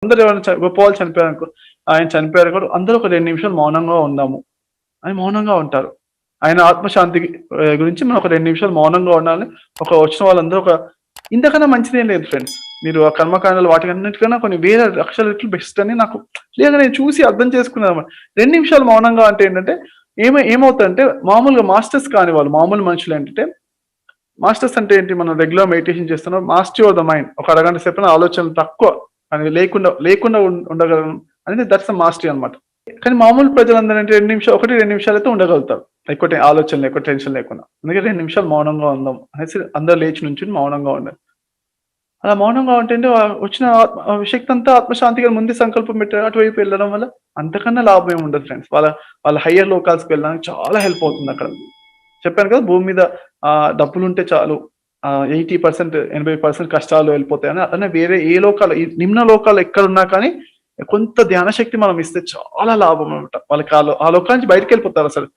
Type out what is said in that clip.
అందరూ ఎవరైనా గొప్పవాళ్ళు చనిపోయారనుకో, ఆయన చనిపోయారు కూడా అందరూ ఒక 2 నిమిషాలు మౌనంగా ఉందాము అని మౌనంగా ఉంటారు. ఆయన ఆత్మశాంతికి గురించి మనం ఒక 2 నిమిషాలు మౌనంగా ఉండాలని వచ్చిన వాళ్ళందరూ ఇంతకన్నా మంచిదేం లేదు ఫ్రెండ్స్. మీరు ఆ కర్మకాండాలు వాటికన్నిటికన్నా కొన్ని వేల లక్షల రెట్లు బెస్ట్ అని నాకు క్లియర్‌గా నేను చూసి అర్థం చేసుకున్నానన్నమాట. 2 నిమిషాలు మౌనంగా అంటే ఏంటంటే ఏమవుతదంటే మామూలుగా మాస్టర్స్ కాని వాళ్ళు మామూలు మనుషులేంటంటే మాస్టర్స్ అంటే ఏంటి? మనం రెగ్యులర్ మెడిటేషన్ చేస్తున్నాం. Master your the mind. ఒక అరగంట సేపైనా ఆలోచనలు తక్కువ అని లేకుండా ఉండగలం అనేది దట్స్ ద మాస్టరీ అన్నమాట. కానీ మామూలు ప్రజలందరూ అంటే 2 నిమిషాలైతే ఉండగలుగుతారు. ఎక్కువ ఆలోచనలు, ఎక్కువ టెన్షన్ లేకుండా. అందుకే 2 నిమిషాలు మౌనంగా ఉందాం అనేసి అందరూ లేచి నుంచొని మౌనంగా ఉండాలి. అలా మౌనంగా ఉంటే వచ్చిన శక్తి అంతా ఆత్మశాంతిగా ముందే సంకల్పం పెట్టారు. అటువైపు వెళ్ళడం వల్ల అంతకన్నా లాభం ఏమి ఉండదు ఫ్రెండ్స్. వాళ్ళ హయ్యర్ లోకాల్స్‌కి వెళ్ళడానికి చాలా హెల్ప్ అవుతుందక్కడ. చెప్పాను కదా! భూమి మీద డబ్బులుంటే చాలు 80% 80% కష్టాలు వెళ్ళిపోతాయని. అట్లనే వేరే ఏ లోకాలు ఈ నిమ్న లోకాలు ఎక్కడున్నా కానీ కొంత ధ్యాన శక్తి మనం ఇస్తే చాలా లాభం అన్నమాట. వాళ్ళకి ఆ లోకాల నుంచి బయటికెళ్ళిపోతారసలు.